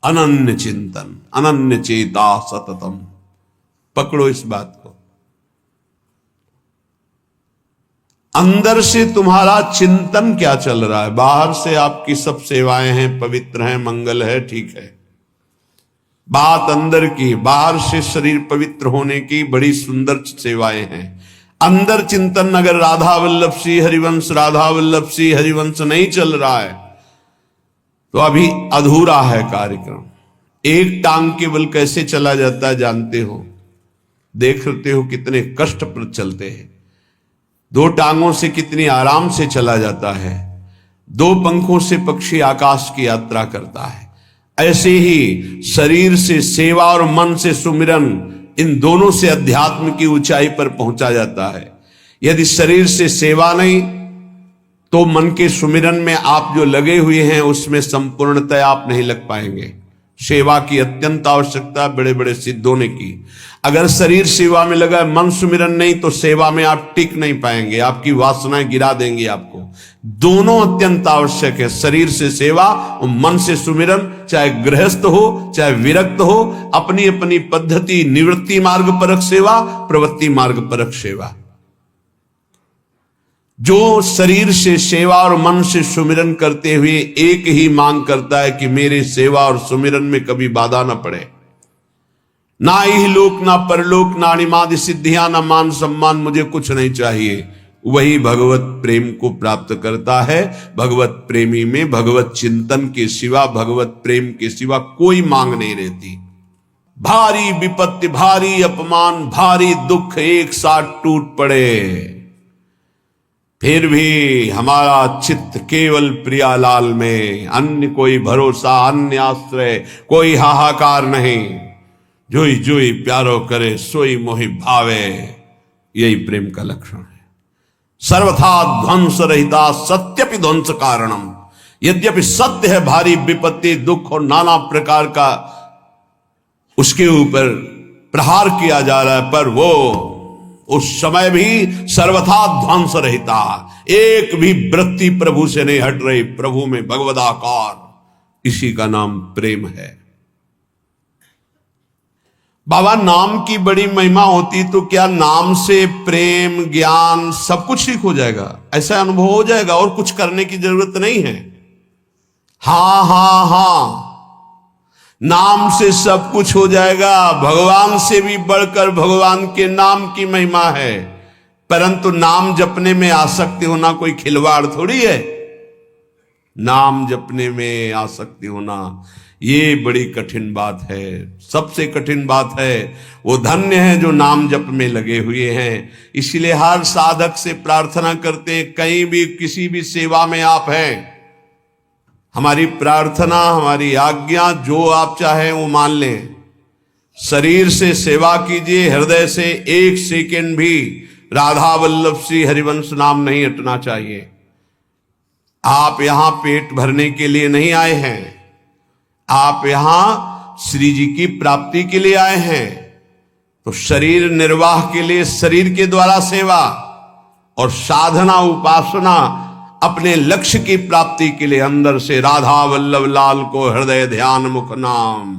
अनन्य चिंतन, अनन्य चेता सततम। पकड़ो इस बात को। अंदर से तुम्हारा चिंतन क्या चल रहा है? बाहर से आपकी सब सेवाएं हैं, पवित्र हैं, मंगल है, ठीक है। बात अंदर की, बाहर से शरीर पवित्र होने की बड़ी सुंदर सेवाएं हैं। अंदर चिंतन अगर राधा वल्लभ सिंह हरिवंश, राधा वल्लभ सिंह हरिवंश नहीं चल रहा है तो अभी अधूरा है कार्यक्रम। एक टांग के बल कैसे चला जाता है जानते हो? देखते हो कितने कष्ट पर चलते हैं। दो टांगों से कितनी आराम से चला जाता है। दो पंखों से पक्षी आकाश की यात्रा करता है। ऐसे ही शरीर से सेवा और मन से सुमिरन, इन दोनों से अध्यात्म की ऊंचाई पर पहुंचा जाता है। यदि शरीर से सेवा नहीं तो मन के सुमिरन में आप जो लगे हुए हैं उसमें संपूर्णतया आप नहीं लग पाएंगे। सेवा की अत्यंत आवश्यकता बड़े बड़े सिद्धों ने की। अगर शरीर सेवा में लगा, मन सुमिरन नहीं, तो सेवा में आप टिक नहीं पाएंगे, आपकी वासनाएं गिरा देंगी आपको। दोनों अत्यंत आवश्यक है, शरीर से सेवा और मन से सुमिरन। चाहे गृहस्थ हो चाहे विरक्त हो, अपनी अपनी पद्धति, निवृत्ति मार्ग परक सेवा, प्रवृत्ति मार्ग परक सेवा। जो शरीर से सेवा और मन से सुमिरन करते हुए एक ही मांग करता है कि मेरे सेवा और सुमिरन में कभी बाधा न पड़े, ना ही लोक ना परलोक ना अणिमादि सिद्धियां ना मान सम्मान, मुझे कुछ नहीं चाहिए, वही भगवत प्रेम को प्राप्त करता है। भगवत प्रेमी में भगवत चिंतन के सिवा, भगवत प्रेम के सिवा कोई मांग नहीं रहती। भारी विपत्ति, भारी अपमान, भारी दुख एक साथ टूट पड़े, फिर भी हमारा चित्त केवल प्रियालाल में, अन्य कोई भरोसा, अन्य आश्रय, कोई हाहाकार नहीं। जोई जोई प्यारो करे सोई मोहि भावे, यही प्रेम का लक्षण है। सर्वथा ध्वंस रहिता सत्यपि ध्वंस कारणम। यद्यपि सत्य है भारी विपत्ति, दुख और नाना प्रकार का उसके ऊपर प्रहार किया जा रहा है, पर वो उस समय भी सर्वथा ध्वंस रहता, एक भी वृत्ति प्रभु से नहीं हट रही, प्रभु में भगवदाकार। इसी का नाम प्रेम है। बाबा नाम की बड़ी महिमा होती तो क्या नाम से प्रेम, ज्ञान सब कुछ ठीक हो जाएगा? ऐसा अनुभव हो जाएगा और कुछ करने की जरूरत नहीं है। हाँ हाँ हाँ, नाम से सब कुछ हो जाएगा। भगवान से भी बढ़कर भगवान के नाम की महिमा है, परंतु नाम जपने में आसक्ति होना कोई खिलवाड़ थोड़ी है। नाम जपने में आसक्ति होना ये बड़ी कठिन बात है, सबसे कठिन बात है। वो धन्य है जो नाम जप में लगे हुए हैं। इसलिए हर साधक से प्रार्थना करते हैं, कहीं भी किसी भी सेवा में आप हैं, हमारी प्रार्थना, हमारी आज्ञा, जो आप चाहें वो मान लें। शरीर से सेवा कीजिए, हृदय से एक सेकेंड भी राधा वल्लभ सिंह हरिवंश नाम नहीं हटना चाहिए। आप यहां पेट भरने के लिए नहीं आए हैं, आप यहां श्री जी की प्राप्ति के लिए आए हैं। तो शरीर निर्वाह के लिए शरीर के द्वारा सेवा, और साधना उपासना अपने लक्ष्य की प्राप्ति के लिए अंदर से राधा वल्लभ लाल को हृदय ध्यान मुख नाम।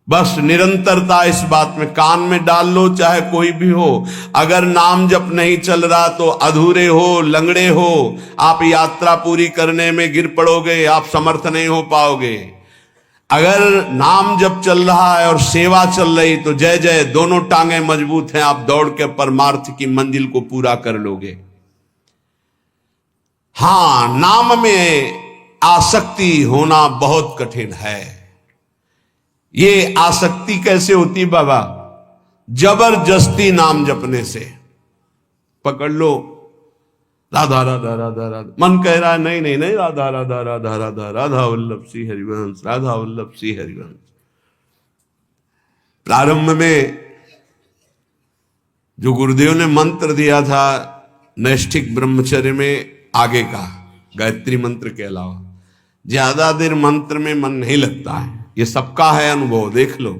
बस निरंतरता इस बात में कान में डाल लो, चाहे कोई भी हो। अगर नाम जप नहीं चल रहा तो अधूरे हो, लंगड़े हो, आप यात्रा पूरी करने में गिर पड़ोगे, आप समर्थ नहीं हो पाओगे। अगर नाम जप चल रहा है और सेवा चल रही तो जय जय, दोनों टांगे मजबूत हैं, आप दौड़ के परमार्थ की मंजिल को पूरा कर लोगे। हां, नाम में आसक्ति होना बहुत कठिन है। ये आसक्ति कैसे होती बाबा? जबरदस्ती नाम जपने से। पकड़ लो, राधा राधा राधा राधा, मन कह रहा है नहीं नहीं नहीं, राधा राधा राधा राधा, राधा वल्लभ सिंह हरिवंश, राधा वल्लभ सिंह हरिवंश। प्रारंभ में जो गुरुदेव ने मंत्र दिया था नैष्ठिक ब्रह्मचर्य में, आगे का गायत्री मंत्र के अलावा ज्यादा देर मंत्र में मन नहीं लगता है। ये सबका है अनुभव, देख लो।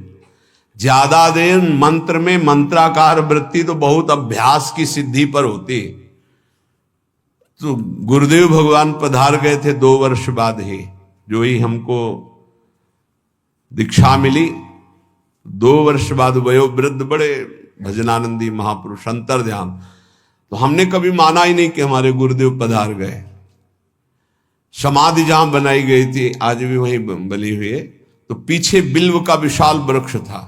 ज्यादा देर मंत्र में मंत्राकार वृत्ति तो बहुत अभ्यास की सिद्धि पर होती। तो गुरुदेव भगवान पधार गए थे 2 वर्ष बाद ही, जो ही हमको दीक्षा मिली। 2 वर्ष बाद वयोवृद्ध बड़े भजनानंदी महापुरुष अंतर ध्यान। तो हमने कभी माना ही नहीं कि हमारे गुरुदेव पधार गए। समाधि जहां बनाई गई थी आज भी वहीं बनी हुई है। तो पीछे बिल्व का विशाल वृक्ष था,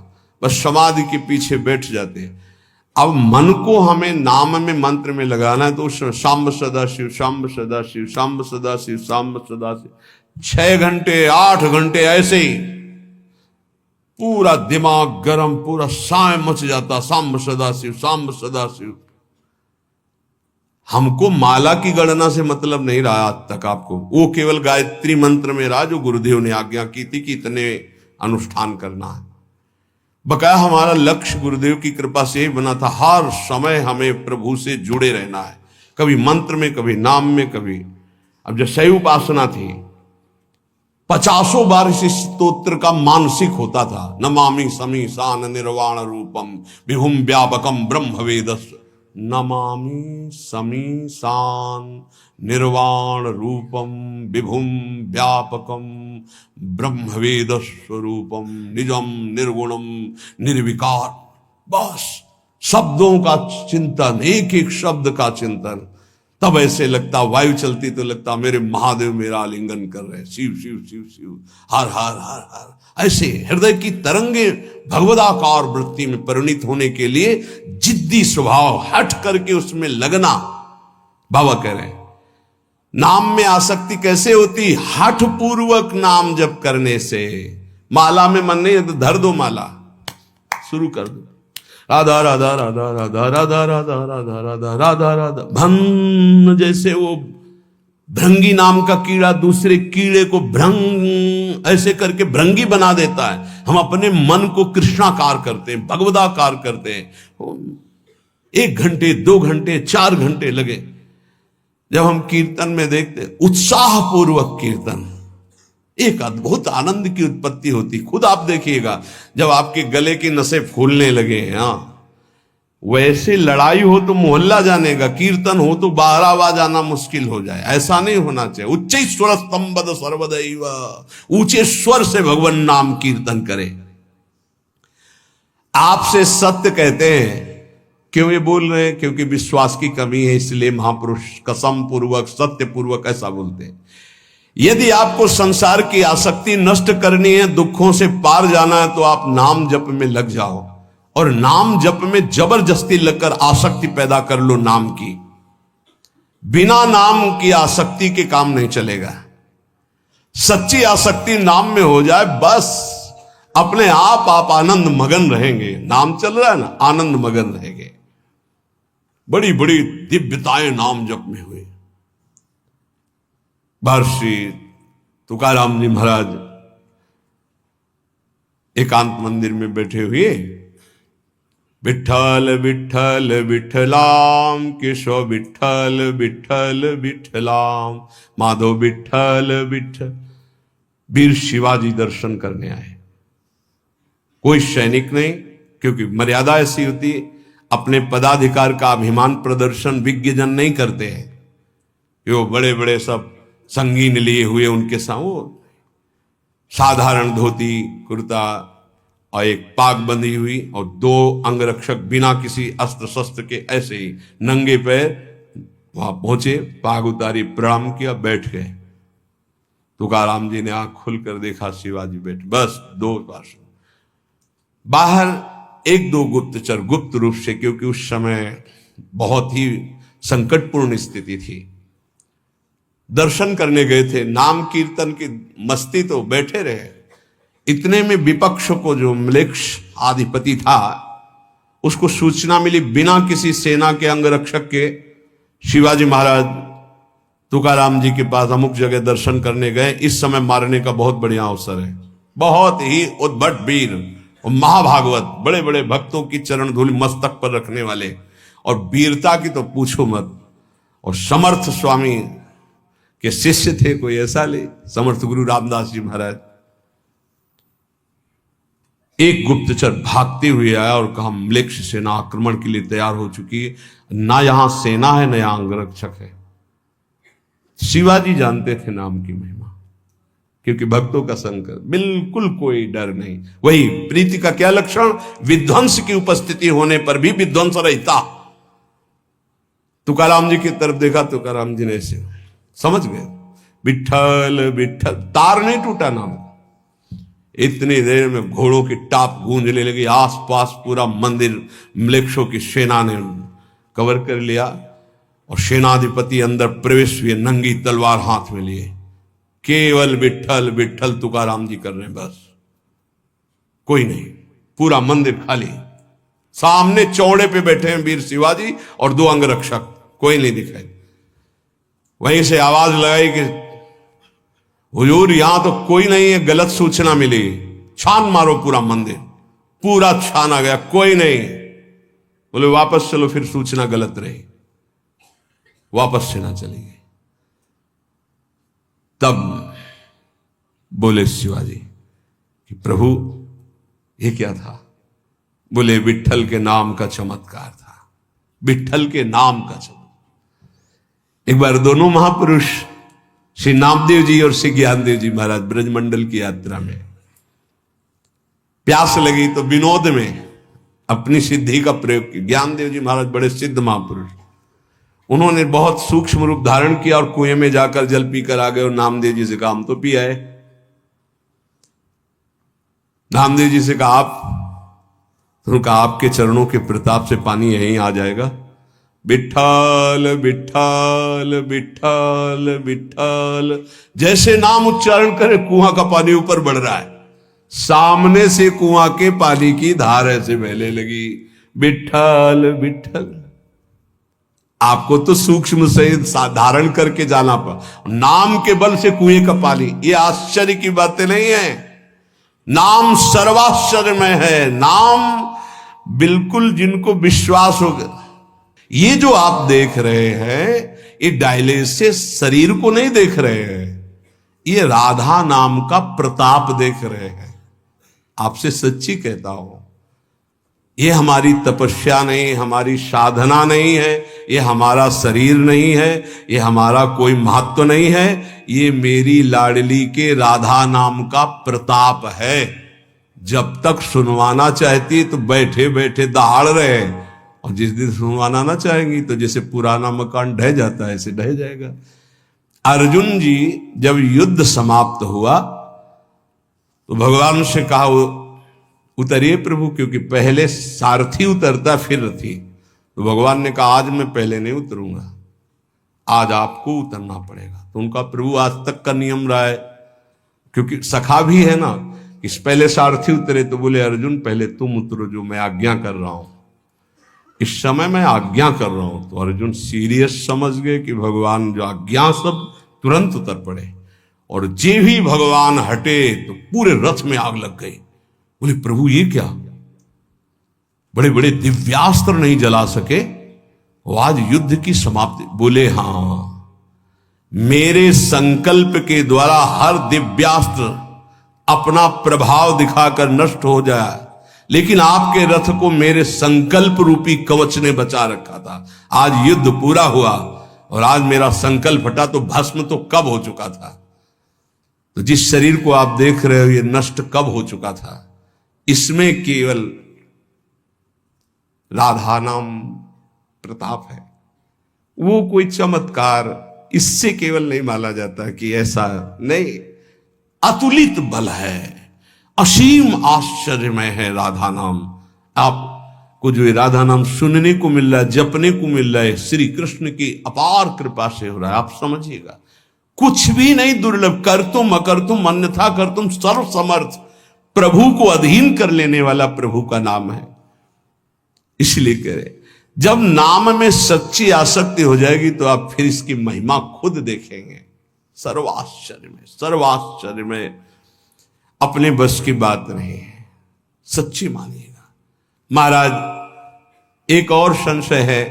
बस समाधि के पीछे बैठ जाते। अब मन को हमें नाम में मंत्र में लगाना है तो शाम्ब सदा शिव, शाम्ब सदा शिव, शाम्ब सदा शिव, शाम्ब सदा शिव, 6 घंटे 8 घंटे ऐसे ही पूरा दिमाग गरम, पूरा साय मच जाता, शाम्ब सदा शिव, शाम्ब सदा शिव। हमको माला की गणना से मतलब नहीं रहा आज तक। आपको वो केवल गायत्री मंत्र में रहा जो गुरुदेव ने आज्ञा की थी कि इतने अनुष्ठान करना है। बकाया हमारा लक्ष्य गुरुदेव की कृपा से ही बना था, हर समय हमें प्रभु से जुड़े रहना है, कभी मंत्र में, कभी नाम में, कभी। अब जब शैव उपासना थी 50 बार इस स्तोत्र का मानसिक होता था। नमामि समीसान निर्वाण रूपम विभुम व्यापकम ब्रह्म वेदस, नमामि समीसान निर्वाण रूपम विभुम व्यापकम ब्रह्मवेद स्वरूपम निजम निर्गुणम निर्विकार। बस शब्दों का चिंतन, एक एक शब्द का चिंतन। तब ऐसे लगता, वायु चलती तो लगता मेरे महादेव मेरा आलिंगन कर रहे, शिव शिव शिव शिव, हर हर हर हर। ऐसे हृदय की तरंगे भगवदाकार वृत्ति में परिणित होने के लिए जिद्दी स्वभाव, हट करके उसमें लगना। बाबा कह रहे हैं नाम में आसक्ति कैसे होती? हठ पूर्वक नाम जप करने से। माला में मन नहीं है तो धर दो माला, शुरू कर दो, राधा राधा राधा राधा राधा राधा राधा राधा राधा राधा। भन जैसे वो भृंगी नाम का कीड़ा दूसरे कीड़े को भ्रंग ऐसे करके भृंगी बना देता है, हम अपने मन को कृष्णाकार करते हैं, भगवदाकार करते हैं। 1 घंटे 2 घंटे 4 घंटे लगे। जब हम कीर्तन में देखते उत्साह पूर्वक कीर्तन, एक अद्भुत आनंद की उत्पत्ति होती। खुद आप देखिएगा जब आपके गले की नसें फूलने लगे, हाँ वैसे लड़ाई हो तो मोहल्ला जानेगा, कीर्तन हो तो 12 बार जाना मुश्किल हो जाए। ऐसा नहीं होना चाहिए। उच्च स्वर स्तंभद सर्वदैव, ऊंचे स्वर से भगवान नाम कीर्तन करे। आपसे सत्य कहते हैं, क्यों ये बोल रहे हैं? क्योंकि विश्वास की कमी है, इसलिए महापुरुष कसम पूर्वक सत्य पूर्वक ऐसा बोलते हैं। यदि आपको संसार की आसक्ति नष्ट करनी है, दुखों से पार जाना है, तो आप नाम जप में लग जाओ और नाम जप में जबरदस्ती लगकर आसक्ति पैदा कर लो नाम की। बिना नाम की आसक्ति के काम नहीं चलेगा। सच्ची आसक्ति नाम में हो जाए, बस अपने आप आनंद मगन रहेंगे। नाम चल रहा है ना, आनंद मगन रहेंगे। बड़ी बड़ी दिव्यताएं नाम जप में हुई। महर्षि तुकाराम जी महाराज एकांत मंदिर में बैठे हुए, विठ्ठल विठ्ठल विठ्ठलाम, केशव विठ्ठल विठ्ठल विठ्ठलाम, माधव विठ्ठल विठ्ठल। वीर शिवाजी दर्शन करने आए। कोई सैनिक नहीं, क्योंकि मर्यादा ऐसी होती, अपने पदाधिकार का अभिमान प्रदर्शन विज्ञजन नहीं करते हैं। वो बड़े बड़े सब संगीन लिए हुए उनके साथ साधारण धोती कुर्ता और एक पाग बंधी हुई और 2 अंगरक्षक बिना किसी अस्त्र शस्त्र के ऐसे ही नंगे पैर वहां पहुंचे, पाग उतारी, प्रणाम किया, बैठ गए। तुकाराम जी ने आंख खुलकर देखा, शिवाजी बैठ। बस 2 बार बाहर 1-2 गुप्तचर गुप्त रूप से, क्योंकि उस समय बहुत ही संकटपूर्ण स्थिति थी, दर्शन करने गए थे। नाम कीर्तन की मस्ती तो बैठे रहे। इतने में विपक्ष को जो म्लेच्छ आधिपति था उसको सूचना मिली, बिना किसी सेना के अंगरक्षक के शिवाजी महाराज तुकाराम जी के पास अमुक जगह दर्शन करने गए। इस समय मारने का बहुत बढ़िया अवसर है। बहुत ही उद्भट वीर और महाभागवत, बड़े बड़े भक्तों की चरण धूलि मस्तक पर रखने वाले, और वीरता की तो पूछो मत। और समर्थ स्वामी के शिष्य थे, कोई ऐसा ले, समर्थ गुरु रामदास जी महाराज। एक गुप्तचर भागते हुए आया और कहा, म्लेच्छ सेना आक्रमण के लिए तैयार हो चुकी है, ना यहां सेना है, ना यहां अंगरक्षक है। शिवाजी जानते थे नाम की महिमा। क्योंकि भक्तों का संग कर, बिल्कुल कोई डर नहीं। वही प्रीति का क्या लक्षण, विध्वंस की उपस्थिति होने पर भी विध्वंस रहता। तुकाराम जी की तरफ देखा, तुकाराम जी ने ऐसे समझ गए, विठल विठल, तार नहीं टूटा नाम। इतनी देर में घोड़ों की टाप गूंजने लगी, आसपास पूरा मंदिर म्लेच्छों की सेना ने कवर कर लिया और सेनाधिपति अंदर प्रवेश हुए, नंगी तलवार हाथ में लिए। केवल विठल विठल तुकाराम जी कर रहे हैं, बस कोई नहीं। पूरा मंदिर खाली, सामने चौड़े पे बैठे हैं वीर शिवाजी और 2 अंगरक्षक, कोई नहीं दिखाई। वहीं से आवाज लगाई कि हुजूर यहां तो कोई नहीं है, गलत सूचना मिली, छान मारो पूरा मंदिर। पूरा छाना गया, कोई नहीं। बोले वापस चलो, फिर सूचना गलत रही, वापस सेना चली गई। तब बोले शिवाजी कि प्रभु ये क्या था? बोले विठल के नाम का चमत्कार था, विठल के नाम का चमत्कार। एक बार दोनों महापुरुष श्री नामदेव जी और श्री ज्ञानदेव जी महाराज ब्रजमंडल की यात्रा में, प्यास लगी तो विनोद में अपनी सिद्धि का प्रयोग किया। ज्ञानदेव जी महाराज बड़े सिद्ध महापुरुष, उन्होंने बहुत सूक्ष्म रूप धारण किया और कुएं में जाकर जल पीकर आ गए और नामदेव जी से कहा हम तो पी आए। नामदेव जी से कहा आप, तो कहा आपके चरणों के प्रताप से पानी यहीं आ जाएगा। विठल विठल विठल विठल, जैसे नाम उच्चारण करे कुआं का पानी ऊपर बढ़ रहा है, सामने से कुआं के पानी की धार ऐसे बहने लगी। विठल विठल, आपको तो सूक्ष्म से धारण करके जाना पड़ा, नाम के बल से कुएं का पानी, ये आश्चर्य की बातें नहीं है। नाम सर्वाश्चर्य में है, नाम बिल्कुल जिनको विश्वास होगा। ये जो आप देख रहे हैं, ये डायलिसिस शरीर को नहीं देख रहे हैं, ये राधा नाम का प्रताप देख रहे हैं। आपसे सच्ची कहता हूं, ये हमारी तपस्या नहीं, हमारी साधना नहीं है, ये हमारा शरीर नहीं है, ये हमारा कोई महत्व नहीं है, ये मेरी लाडली के राधा नाम का प्रताप है। जब तक सुनवाना चाहती तो बैठे बैठे दहाड़ रहे, और जिस दिन सुनवाना ना चाहेंगी तो जैसे पुराना मकान ढह जाता है ऐसे ढह जाएगा। अर्जुन जी जब युद्ध समाप्त हुआ तो भगवान से कहा उतरिए प्रभु, क्योंकि पहले सारथी उतरता फिर रथी। तो भगवान ने कहा आज मैं पहले नहीं उतरूंगा, आज आपको उतरना पड़ेगा। तो उनका प्रभु आज तक का नियम रहा है, क्योंकि सखा भी है ना, इस पहले सारथी उतरे तो बोले अर्जुन पहले तुम उतरो, जो मैं आज्ञा कर रहा हूं, इस समय मैं आज्ञा कर रहा हूं। तो अर्जुन सीरियस समझ गए कि भगवान जो आज्ञा, सब तुरंत उतर पड़े। और जे भी भगवान हटे तो पूरे रथ में आग लग गई। बोले प्रभु ये क्या, बड़े बड़े दिव्यास्त्र नहीं जला सके, वो आज युद्ध की समाप्ति। बोले हां, मेरे संकल्प के द्वारा हर दिव्यास्त्र अपना प्रभाव दिखाकर नष्ट हो जाए, लेकिन आपके रथ को मेरे संकल्प रूपी कवच ने बचा रखा था। आज युद्ध पूरा हुआ और आज मेरा संकल्प हटा तो भस्म तो कब हो चुका था। तो जिस शरीर को आप देख रहे हो ये नष्ट कब हो चुका था। इसमें केवल राधा नाम प्रताप है, वो कोई चमत्कार इससे केवल नहीं माना जाता कि ऐसा नहीं, अतुलित बल है, असीम आश्चर्यमय है राधा नाम। आपको जो राधा नाम सुनने को मिल रहा है, जपने को मिल रहा है, श्री कृष्ण की अपार कृपा से हो रहा है। आप समझिएगा, कुछ भी नहीं दुर्लभ, कर तुम अकर तुम अन्यथा कर तुम, सर्व समर्थ, प्रभु को अधीन कर लेने वाला प्रभु का नाम है। इसलिए कह रहे, जब नाम में सच्ची आसक्ति हो जाएगी तो आप फिर इसकी महिमा खुद देखेंगे। सर्वाश्चर्य में, सर्वाश्चर्य में, अपने बस की बात नहीं है, सच्ची मानिएगा। महाराज एक और संशय है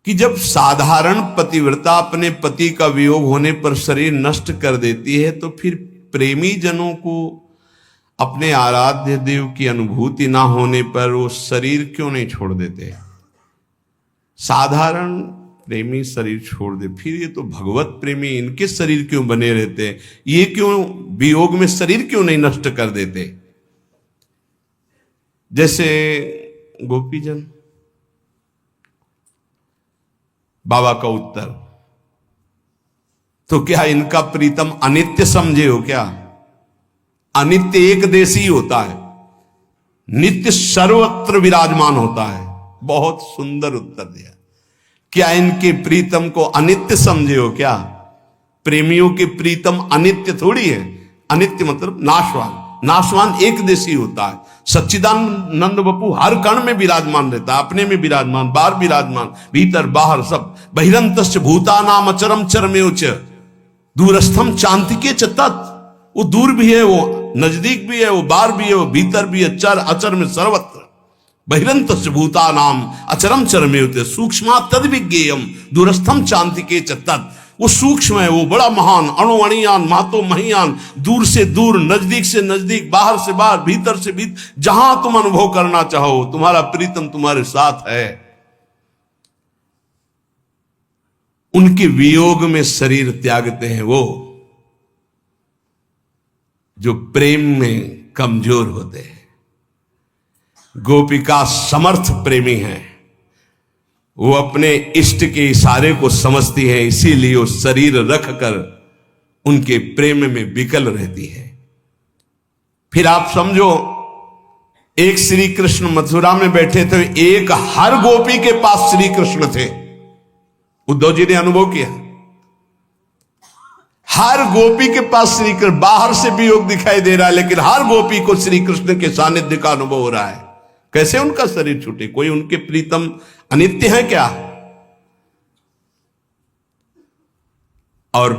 कि जब साधारण पतिव्रता अपने पति का वियोग होने पर शरीर नष्ट कर देती है, तो फिर प्रेमी जनों को अपने आराध्य देव की अनुभूति ना होने पर वो शरीर क्यों नहीं छोड़ देते? साधारण प्रेमी शरीर छोड़ दे, फिर ये तो भगवत प्रेमी, इनके शरीर क्यों बने रहते हैं, ये क्यों वियोग में शरीर क्यों नहीं नष्ट कर देते। जैसे गोपीजन, बाबा का उत्तर, तो क्या इनका प्रीतम अनित्य समझे हो क्या? अनित्य एक देशी होता है, नित्य सर्वत्र विराजमान होता है। बहुत सुंदर उत्तर दिया। क्या इनके प्रीतम को अनित्य समझे हो क्या? प्रेमियों के प्रीतम अनित्य थोड़ी है। अनित्य मतलब नाशवान, नाशवान एक देशी होता है। सच्चिदानंद बपू हर कण में विराजमान रहता है, अपने में विराजमान, बाहर विराजमान, भीतर बाहर सब। बहिरंतश्च भूतानाम अचरम चरमेव च दूरस्थम चांतिके च तत्। वो दूर भी है, वो नजदीक भी है, वो बाहर भी है, वो भीतर भी है, चर अचर में सर्वत्र। बहिरंतश्च भूतानाम अचरम चरमेव च सूक्ष्मा तद विज्ञेयम दूरस्थम चांतिके च तत्। वो सूक्ष्म है, वो बड़ा महान, अणुअणियान महतो महियान, दूर से दूर, नजदीक से नजदीक, बाहर से बाहर, भीतर से भीतर, जहां तुम अनुभव करना चाहो तुम्हारा प्रीतम तुम्हारे साथ है। उनके वियोग में शरीर त्यागते हैं वो जो प्रेम में कमजोर होते हैं। गोपिका समर्थ प्रेमी है, वो अपने इष्ट के इशारे को समझती है, इसीलिए वो शरीर रखकर उनके प्रेम में विकल रहती है। फिर आप समझो, एक श्री कृष्ण मथुरा में बैठे थे, एक हर गोपी के पास श्री कृष्ण थे। उद्धव जी ने अनुभव किया, हर गोपी के पास श्री कृष्ण, बाहर से भी योग दिखाई दे रहा है, लेकिन हर गोपी को श्री कृष्ण के सानिध्य का अनुभव हो रहा है। कैसे उनका शरीर छूटे? कोई उनके प्रीतम अनित्य है क्या? और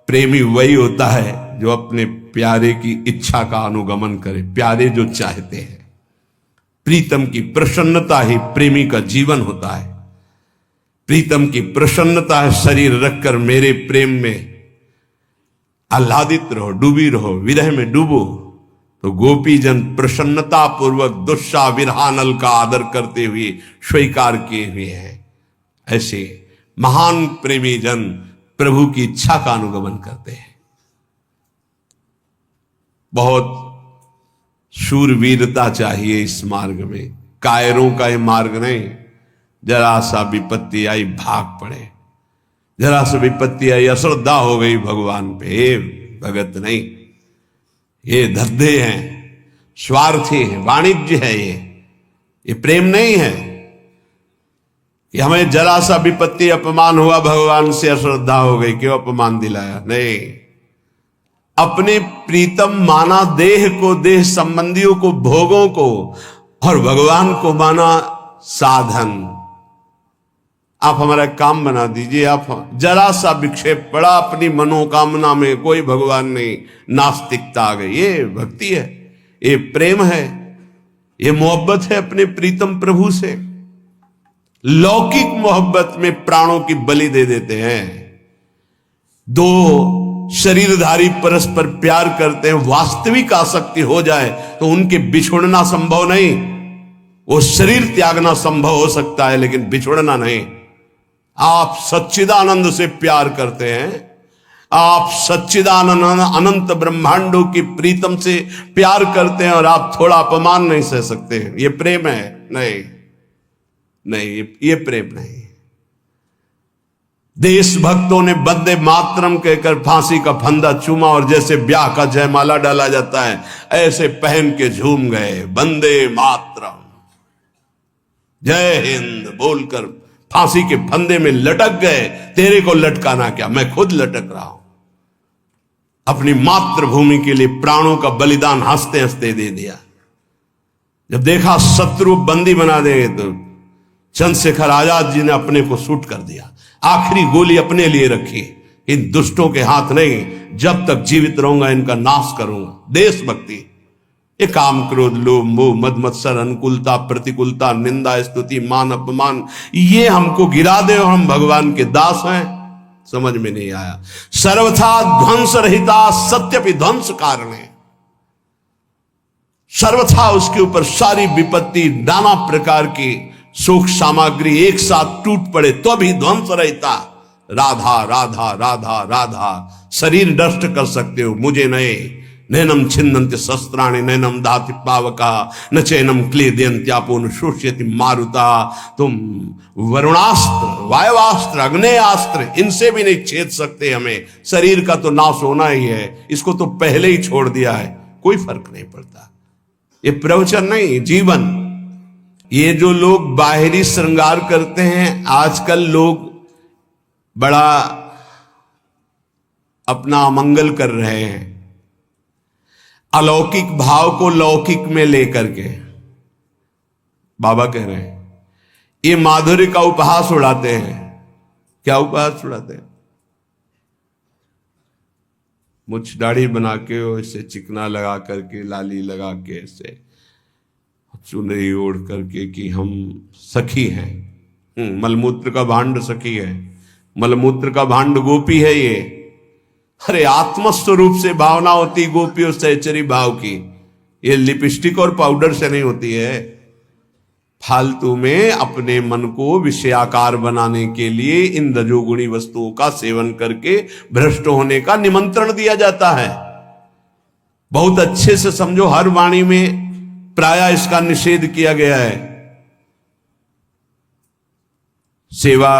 प्रेमी वही होता है जो अपने प्यारे की इच्छा का अनुगमन करे, प्यारे जो चाहते हैं। प्रीतम की प्रसन्नता ही प्रेमी का जीवन होता है। प्रीतम की प्रसन्नता है, शरीर रखकर मेरे प्रेम में आह्लादित रहो, डूबी रहो, विरह में डूबो। तो गोपीजन प्रसन्नता पूर्वक दुस्सा विरहानल का आदर करते हुए स्वीकार किए हुए हैं। ऐसे महान प्रेमी जन प्रभु की इच्छा का अनुगमन करते हैं। बहुत शूरवीरता चाहिए इस मार्ग में, कायरों का ये मार्ग नहीं। जरा सा विपत्ति आई भाग पड़े, जरा सा विपत्ति आई अश्रद्धा हो गई भगवान पे, भगत नहीं, ये धद्दे हैं, स्वार्थी है, वाणिज्य है, ये प्रेम नहीं है। कि हमें जरा सा विपत्ति अपमान हुआ, भगवान से अश्रद्धा हो गई, क्यों अपमान दिलाया? नहीं, अपने प्रीतम माना देह को, देह संबंधियों को, भोगों को, और भगवान को माना साधन। आप हमारा काम बना दीजिए। आप जरा सा विक्षेप पड़ा अपनी मनोकामना में, कोई भगवान नहीं, नास्तिकता आ गई। ये भक्ति है, ये प्रेम है, ये मोहब्बत है अपने प्रीतम प्रभु से। लौकिक मोहब्बत में प्राणों की बलि दे देते हैं। दो शरीरधारी परस्पर प्यार करते हैं, वास्तविक आसक्ति हो जाए तो उनके बिछुड़ना संभव नहीं। वो शरीर त्यागना संभव हो सकता है, लेकिन बिछुड़ना नहीं। आप सच्चिदानंद से प्यार करते हैं, आप सच्चिदानंद अनंत ब्रह्मांडों की प्रीतम से प्यार करते हैं, और आप थोड़ा अपमान नहीं सह सकते। ये प्रेम है? नहीं नहीं, ये प्रेम नहीं। देशभक्तों ने वंदे मातरम कहकर फांसी का फंदा चूमा, और जैसे ब्याह का जयमाला डाला जाता है ऐसे पहन के झूम गए, वंदे मातरम, जय हिंद बोलकर फांसी के फंदे में लटक गए। तेरे को लटकाना क्या, मैं खुद लटक रहा हूं। अपनी मातृभूमि के लिए प्राणों का बलिदान हंसते हंसते दे दिया। जब देखा शत्रु बंदी बना देंगे तो चंद्रशेखर आजाद जी ने अपने को शूट कर दिया। आखिरी गोली अपने लिए रखी, इन दुष्टों के हाथ नहीं, जब तक जीवित रहूंगा इनका नाश करूंगा। देशभक्ति, ये काम क्रोध लोभ मोह मद मत्सर, अनुकूलता प्रतिकूलता, निंदा स्तुति मान अपमान, ये हमको गिरा दे और हम भगवान के दास हैं, समझ में नहीं आया। सर्वथा ध्वंस रहिता सत्यपि ध्वंस कारण है। सर्वथा उसके ऊपर सारी विपत्ति, नाना प्रकार की सुख सामग्री एक साथ टूट पड़े तो भी ध्वंस रहता। राधा राधा राधा राधा, शरीर नष्ट कर सकते हो, मुझे नहीं। नैनम छिन्नन्ति शस्त्राणि नैनम दाति पावका न चैनम क्लेदयन्त्यापो न शोष्यति मारुता। तुम वरुणास्त्र, वायवास्त्र, अग्नेयास्त्र, इनसे भी नहीं छेद सकते हमें। शरीर का तो नाश होना ही है, इसको तो पहले ही छोड़ दिया है, कोई फर्क नहीं पड़ता। ये प्रवचन नहीं, जीवन। ये जो लोग बाहरी श्रृंगार करते हैं, आजकल लोग बड़ा अपना अमंगल कर रहे हैं, अलौकिक भाव को लौकिक में लेकर के। बाबा कह रहे हैं ये माधुर्य का उपहास उड़ाते हैं। क्या उपहास उड़ाते हैं? मुझ दाढ़ी बना के, ऐसे चिकना लगा करके, लाली लगा के, ऐसे चुनरी ओढ़ करके कि हम सखी हैं। मलमूत्र का भांड सखी है, मलमूत्र का भांड गोपी है ये। अरे आत्मस्वरूप से भावना होती गोपी और सहचरी भाव की, ये लिपस्टिक और पाउडर से नहीं होती है। फालतू में अपने मन को विषयाकार बनाने के लिए इन रजोगुणी वस्तुओं का सेवन करके भ्रष्ट होने का निमंत्रण दिया जाता है। बहुत अच्छे से समझो, हर वाणी में प्रायः इसका निषेध किया गया है। सेवा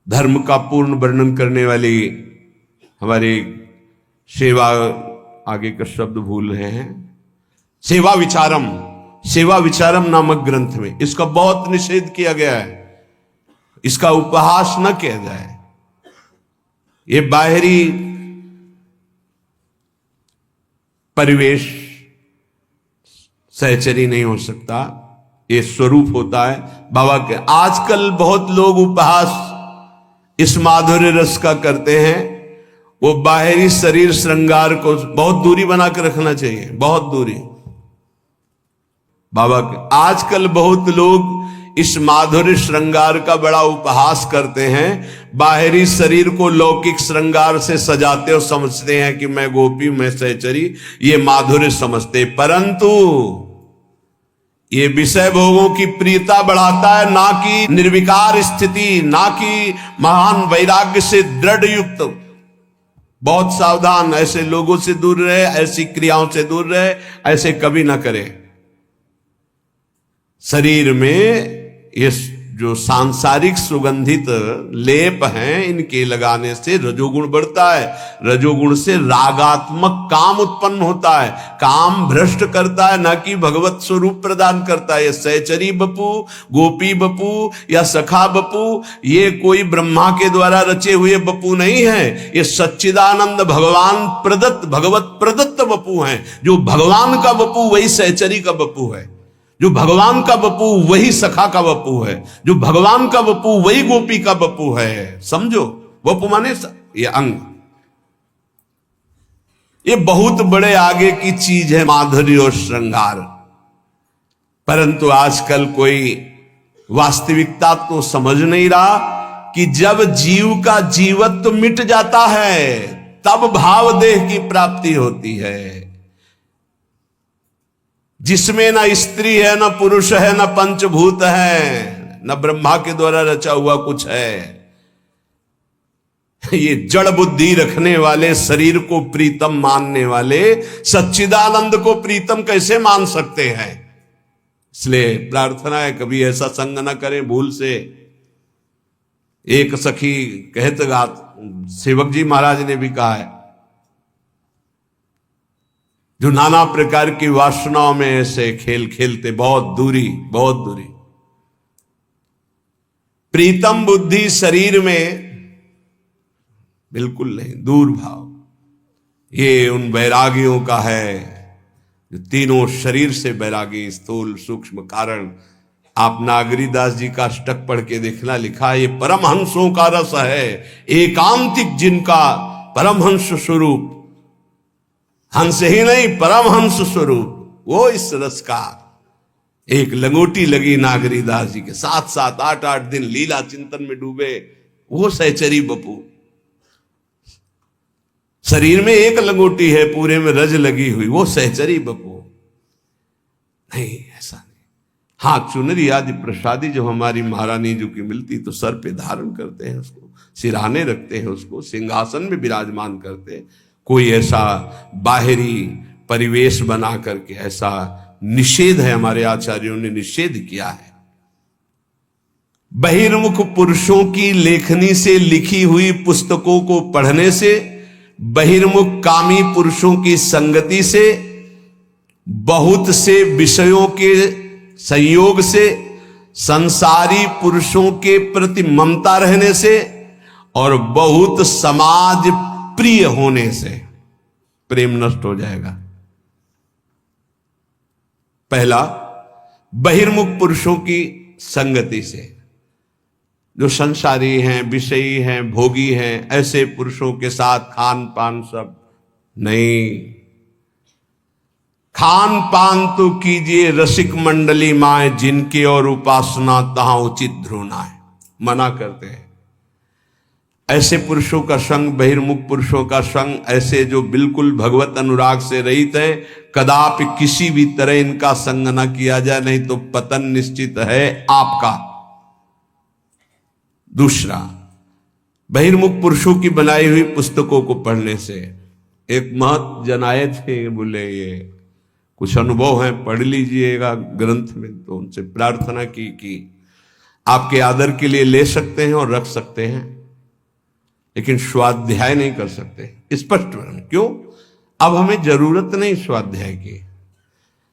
धर्म का पूर्ण वर्णन करने वाली हमारे सेवा, आगे का शब्द भूल रहे हैं, सेवा विचारम, सेवा विचारम नामक ग्रंथ में इसका बहुत निषेध किया गया है। इसका उपहास न किया जाए। ये बाहरी परिवेश सहचरी नहीं हो सकता, ये स्वरूप होता है बाबा के। आजकल बहुत लोग उपहास इस माधुर्य रस का करते हैं। वो बाहरी शरीर श्रृंगार को बहुत दूरी बना के रखना चाहिए, बहुत दूरी। बाबा के आजकल बहुत लोग इस माधुर्य श्रृंगार का बड़ा उपहास करते हैं। बाहरी शरीर को लौकिक श्रृंगार से सजाते और समझते हैं कि मैं गोपी, मैं सहचरी, ये माधुर्य समझते। परंतु ये विषय भोगों की प्रियता बढ़ाता है, ना कि निर्विकार स्थिति, ना कि महान वैराग्य से दृढ़ युक्त। बहुत सावधान, ऐसे लोगों से दूर रहे, ऐसी क्रियाओं से दूर रहे, ऐसे कभी ना करें। शरीर में ये जो सांसारिक सुगंधित लेप हैं, इनके लगाने से रजोगुण बढ़ता है। रजोगुण से रागात्मक काम उत्पन्न होता है, काम भ्रष्ट करता है, ना कि भगवत स्वरूप प्रदान करता है। ये सहचरी बपू, गोपी बपू या सखा बपू, ये कोई ब्रह्मा के द्वारा रचे हुए बपू नहीं है। ये सच्चिदानंद भगवान प्रदत्त, भगवत प्रदत्त बपू हैं। जो भगवान का बपू वही सहचरी का बपू है, जो भगवान का बपू वही सखा का बपू है, जो भगवान का बपू वही गोपी का बपू है। समझो, बपू माने ये अंग। ये बहुत बड़े आगे की चीज है माधुर्य और श्रृंगार। परंतु आजकल कोई वास्तविकता तो समझ नहीं रहा कि जब जीव का जीवत्व मिट जाता है तब भाव देह की प्राप्ति होती है, जिसमें न स्त्री है, न पुरुष है, न पंचभूत है, न ब्रह्मा के द्वारा रचा हुआ कुछ है। ये जड़ बुद्धि रखने वाले, शरीर को प्रीतम मानने वाले सच्चिदानंद को प्रीतम कैसे मान सकते हैं? इसलिए प्रार्थना है कभी ऐसा संग न करें भूल से। एक सखी कहत गात, सेवक जी महाराज ने भी कहा है, जो नाना प्रकार की वासनाओं में ऐसे खेल खेलते, बहुत दूरी, बहुत दूरी। प्रीतम बुद्धि शरीर में बिल्कुल नहीं, दूर भाव। ये उन वैरागियों का है जो तीनों शरीर से वैरागी, स्थूल सूक्ष्म कारण। आप नागरीदास जी का अष्टक पढ़ के देखना, लिखा है ये परमहंसों का रस है, एकांतिक जिनका परमहंस स्वरूप। हंस ही नहीं, परमहंस स्वरूप, वो इस रस का। एक लंगोटी लगी नागरीदास जी के, 7-7 8-8 दिन लीला चिंतन में डूबे, वो सहचरी बपू। शरीर में एक लंगोटी है, पूरे में रज लगी हुई, वो सहचरी बपू नहीं। ऐसा नहीं, हाँ, चुनरी आदि प्रसादी जो हमारी महारानी जी की मिलती तो सर पे धारण करते हैं, उसको सिरहाने रखते हैं, उसको सिंहासन में विराजमान करते हैं। कोई ऐसा बाहरी परिवेश बना करके ऐसा निषेध है, हमारे आचार्यों ने निषेध किया है। बहिर्मुख पुरुषों की लेखनी से लिखी हुई पुस्तकों को पढ़ने से, बहिर्मुख कामी पुरुषों की संगति से, बहुत से विषयों के संयोग से, संसारी पुरुषों के प्रति ममता रहने से और बहुत समाज प्रिय होने से प्रेम नष्ट हो जाएगा। पहला, बहिर्मुख पुरुषों की संगति से, जो संसारी हैं, विषयी हैं, भोगी हैं, ऐसे पुरुषों के साथ खान पान सब नहीं। खान पान तो कीजिए रसिक मंडली माए, जिनके और उपासना तहां उचित ध्रुना है, मना करते हैं। ऐसे पुरुषों का संग, बहिर्मुख पुरुषों का संग, ऐसे जो बिल्कुल भगवत अनुराग से रहित है, कदापि किसी भी तरह इनका संग न किया जाए, नहीं तो पतन निश्चित है आपका। दूसरा, बहिर्मुख पुरुषों की बनाई हुई पुस्तकों को पढ़ने से, एक महत जन आए थे, बोले ये कुछ अनुभव है, पढ़ लीजिएगा ग्रंथ में, तो उनसे प्रार्थना की कि आपके आदर के लिए ले सकते हैं और रख सकते हैं, लेकिन स्वाध्याय नहीं कर सकते। स्पष्ट क्यों? अब हमें जरूरत नहीं स्वाध्याय की,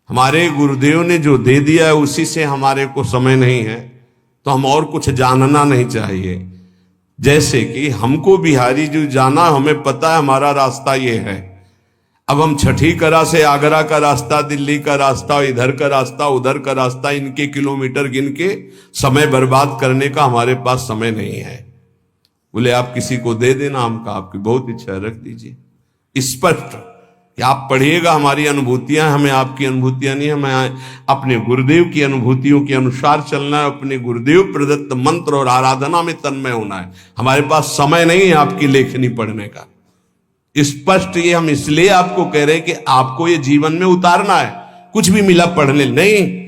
हमारे गुरुदेव ने जो दे दिया है उसी से हमारे को समय नहीं है, तो हम और कुछ जानना नहीं चाहिए। जैसे कि हमको बिहारी जो जाना, हमें पता है हमारा रास्ता ये है, अब हम छठी करा से आगरा का रास्ता, दिल्ली का रास्ता, इधर का रास्ता, उधर का रास्ता, इनके किलोमीटर गिन के समय बर्बाद करने का हमारे पास समय नहीं है। बोले आप किसी को दे देना, हम कहा आपकी बहुत इच्छा है, रख दीजिए। स्पष्ट कि आप पढ़िएगा, हमारी अनुभूतियां, हमें आपकी अनुभूतियां नहीं, हमें अपने गुरुदेव की अनुभूतियों के अनुसार चलना है, अपने गुरुदेव प्रदत्त मंत्र और आराधना में तन्मय होना है। हमारे पास समय नहीं है आपकी लेखनी पढ़ने का। स्पष्ट ये हम इसलिए आपको कह रहे हैं कि आपको ये जीवन में उतारना है, कुछ भी मिला पढ़ने नहीं।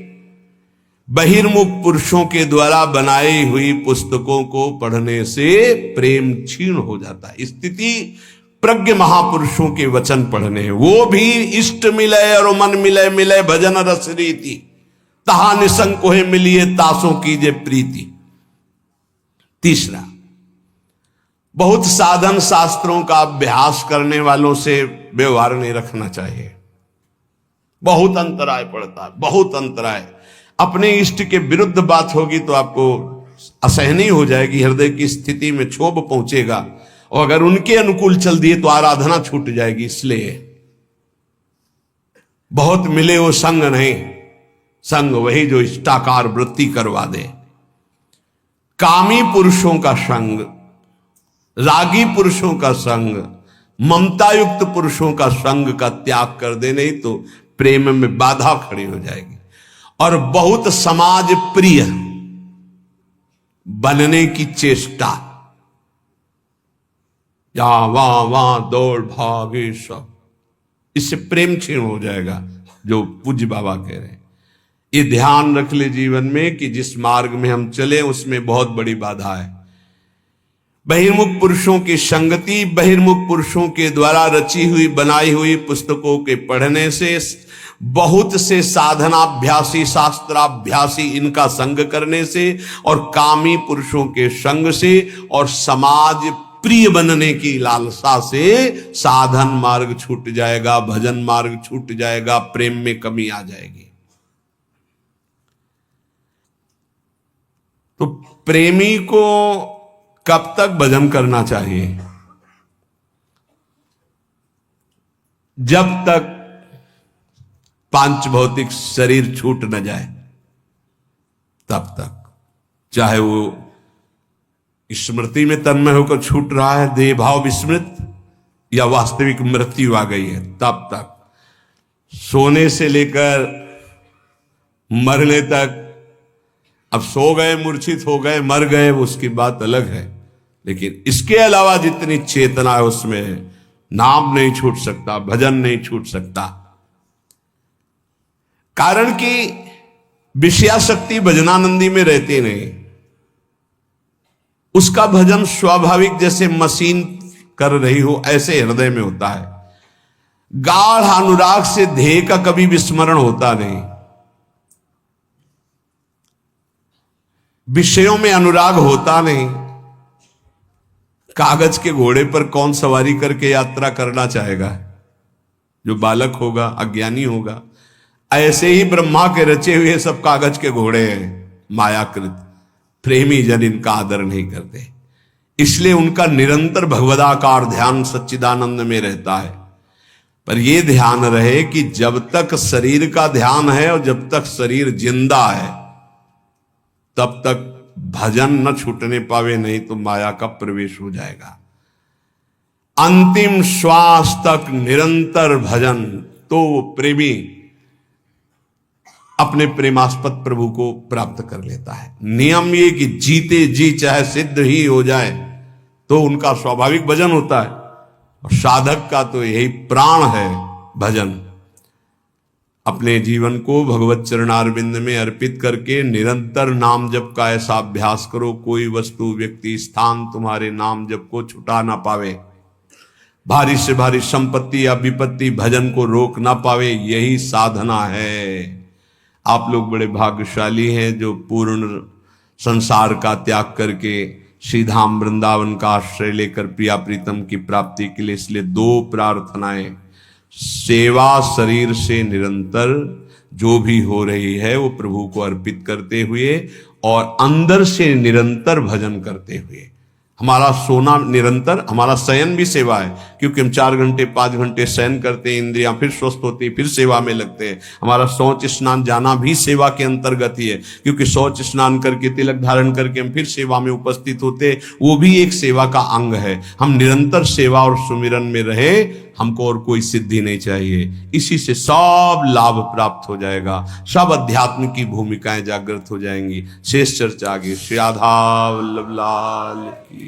बहिर्मुख पुरुषों के द्वारा बनाई हुई पुस्तकों को पढ़ने से प्रेम क्षीण हो जाता है। स्थिति प्रज्ञ महापुरुषों के वचन पढ़ने हैं, वो भी इष्ट मिले और मन मिले, मिले भजन रस रीति, तहा निसंग कोहे मिलिए, तासों कीजे प्रीति। तीसरा, बहुत साधन शास्त्रों का अभ्यास करने वालों से व्यवहार नहीं रखना चाहिए, बहुत अंतराय पड़ता है, बहुत अंतराय। अपने इष्ट के विरुद्ध बात होगी तो आपको असहनीय हो जाएगी, हृदय की स्थिति में क्षोभ पहुंचेगा, और अगर उनके अनुकूल चल दिए तो आराधना छूट जाएगी। इसलिए बहुत मिले वो संग नहीं, संग वही जो इष्टाकार वृत्ति करवा दे। कामी पुरुषों का संग, रागी पुरुषों का संग, ममता युक्त पुरुषों का संग का त्याग कर दे, नहीं तो प्रेम में बाधा खड़ी हो जाएगी। और बहुत समाज प्रिय बनने की चेष्टा, यहां वहां दौड़ भागे सब, इससे प्रेम क्षीण हो जाएगा, जो पूज्य बाबा कह रहे हैं। ये ध्यान रख ले जीवन में कि जिस मार्ग में हम चले उसमें बहुत बड़ी बाधा है। बहिर्मुख पुरुषों की संगति, बहिर्मुख पुरुषों के द्वारा रची हुई बनाई हुई पुस्तकों के पढ़ने से, बहुत से साधनाभ्यासी शास्त्राभ्यासी इनका संग करने से, और कामी पुरुषों के संग से, और समाज प्रिय बनने की लालसा से साधन मार्ग छूट जाएगा, भजन मार्ग छूट जाएगा, प्रेम में कमी आ जाएगी। तो प्रेमी को कब तक भजन करना चाहिए? जब तक पांच भौतिक शरीर छूट न जाए तब तक, चाहे वो स्मृति में तन्मय होकर छूट रहा है, देह भाव विस्मृत, या वास्तविक मृत्यु आ गई है, तब तक। सोने से लेकर मरने तक, अब सो गए, मूर्छित हो गए, मर गए, उसकी बात अलग है, लेकिन इसके अलावा जितनी चेतना है उसमें नाम नहीं छूट सकता, भजन नहीं छूट सकता। कारण कि विषयाशक्ति भजनानंदी में रहती नहीं। उसका भजन स्वाभाविक जैसे मशीन कर रही हो ऐसे हृदय में होता है। गाढ़ अनुराग से ध्येय का कभी विस्मरण होता नहीं। विषयों में अनुराग होता नहीं। कागज के घोड़े पर कौन सवारी करके यात्रा करना चाहेगा? जो बालक होगा, अज्ञानी होगा। ऐसे ही ब्रह्मा के रचे हुए सब कागज के घोड़े हैं, मायाकृत। प्रेमी जन इनका आदर नहीं करते, इसलिए उनका निरंतर भगवदाकार ध्यान सच्चिदानंद में रहता है। पर यह ध्यान रहे कि जब तक शरीर का ध्यान है और जब तक शरीर जिंदा है तब तक भजन न छूटने पावे, नहीं तो माया का प्रवेश हो जाएगा। अंतिम श्वास तक निरंतर भजन तो प्रेमी अपने प्रेमास्पद प्रभु को प्राप्त कर लेता है। नियम ये कि जीते जी चाहे सिद्ध ही हो जाए तो उनका स्वाभाविक भजन होता है। और साधक का तो यही प्राण है भजन। अपने जीवन को भगवत चरणारविंद में अर्पित करके निरंतर नाम जप का ऐसा अभ्यास करो, कोई वस्तु व्यक्ति स्थान तुम्हारे नाम जप को छुटा ना पावे। भारी से भारी संपत्ति या विपत्ति भजन को रोक ना पावे, यही साधना है। आप लोग बड़े भाग्यशाली हैं जो पूर्ण संसार का त्याग करके श्री धाम वृंदावन का आश्रय लेकर प्रिया प्रीतम की प्राप्ति के लिए। इसलिए दो प्रार्थनाएं, सेवा शरीर से निरंतर जो भी हो रही है वो प्रभु को अर्पित करते हुए और अंदर से निरंतर भजन करते हुए। हमारा सोना निरंतर, हमारा शयन भी सेवा है, क्योंकि हम 4 घंटे 5 घंटे शयन करते हैं, इंद्रियां फिर स्वस्थ होती है, फिर सेवा में लगते हैं। हमारा शौच स्नान जाना भी सेवा के अंतर्गत ही है, क्योंकि शौच स्नान करके तिलक धारण करके हम फिर सेवा में उपस्थित होते, वो भी एक सेवा का अंग है। हम निरंतर सेवा और सुमिरन में रहे, हमको और कोई सिद्धि नहीं चाहिए। इसी से सब लाभ प्राप्त हो जाएगा, सब अध्यात्म की भूमिकाएं जागृत हो जाएंगी। शेष चर्चा आगे। श्री राधा वल्लभ लाल की।